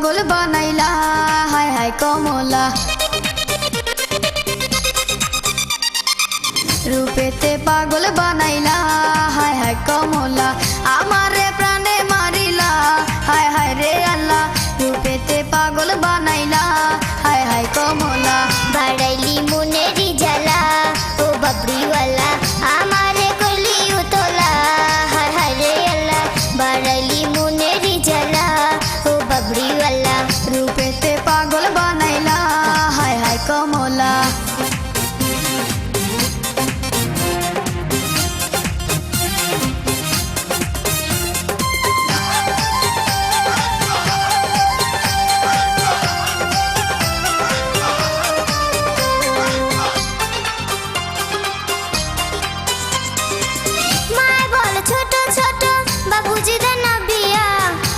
পাগল বানাইলা হায় হায় কমলা রূপেতে পাগল বানাইলা হায় হায় কমলা আমারে প্রাণে মারিলা হায় হায় রে আল্লাহ রূপেতে পাগল বানাইলা হায় হায় কমলা বাড়াইলি মনেরি জ্বালা ও বাবরিওয়ালা আমারে করলি উতলা হায় হায় রে আল্লাহ বাড়াইলি মনেরি জ্বালা ও বাবরিওয়ালা রূপেতে পাগল বানাইলা হায় হায় কমলা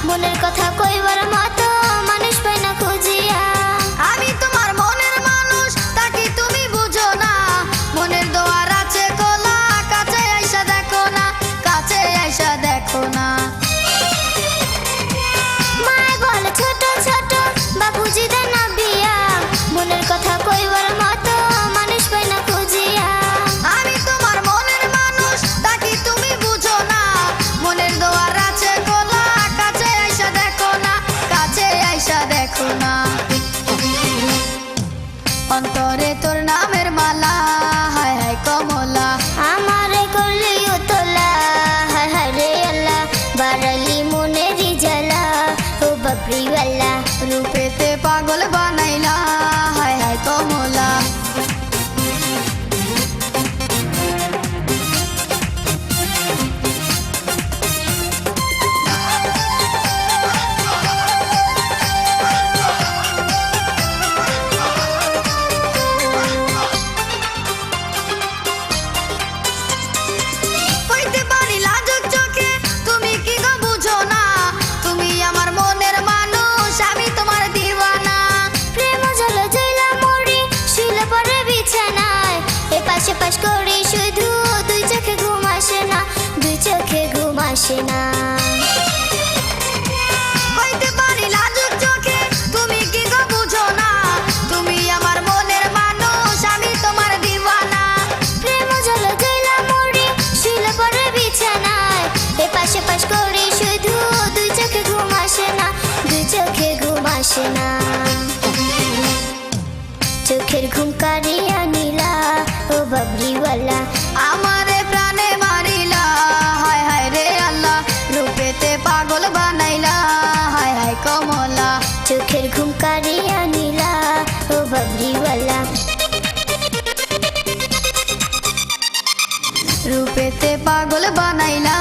মনের কথা কইবার মতো মানুষ পাই না খুঁজিয়া আমি তোমার মনের মানুষ তাকে তুমি বুঝো না মনের দোয়ার আছে খোলা কাছে আইসা দেখো না কাছে আইসা দেখো না মায় বলে ছোট ছোট বাবুজি দেন না বিয়া মনের কথা কইবার মতো মানুষ পাই না খুঁজিয়া আমি তোমার মনের মানুষ তাকে তুমি বুঝো না মনের দোয়ার আছে খোলা কাছে আইসা দেখো না কাছে আইসা দেখো না অন্তরে তোর নামের মালা হায় হায় কমলা আমারে করলি উতলা হায় হায় রে আল্লাহ বাড়ালি মনেরি জ্বালা ও বাবরিওয়ালা রূপেতে পাগল বানাইলা হায় হায় কমলা কইতে পারি লাজুক চোখে তুমি কি গো বুঝো না তুমি আমার মনের মানুষ আমি তোমার দিওয়ানা প্রেম জলে জইলা মরি শিলে পরে বিছানায় এপাশে পাশ করি শুধু দুই চোখে ঘুম আসে না দুই চোখে ঘুম আসে না কইতে পারি লাজুক চোখে তুমি কি গো বুঝো না তুমি আমার মনের মানুষ আমি তোমার দিওয়ানা প্রেম জলে জইলা মরি শিলে পরে বিছানায় এপাশে পাশ করি শুধু দুই চোখে ঘুম আসে না দুই চোখে ঘুম আসে না চোখের ঘুম কারিয়া নীলা ও বাবরিওয়ালা আমারে প্রাণে মারিলা হায় হায় রে আল্লাহ রূপেতে পাগল বানাইলা হায় হায় কমলা চোখের ঘুম কারিয়া নীলা ও বাবরিওয়ালা রূপেতে পাগল বানাইলা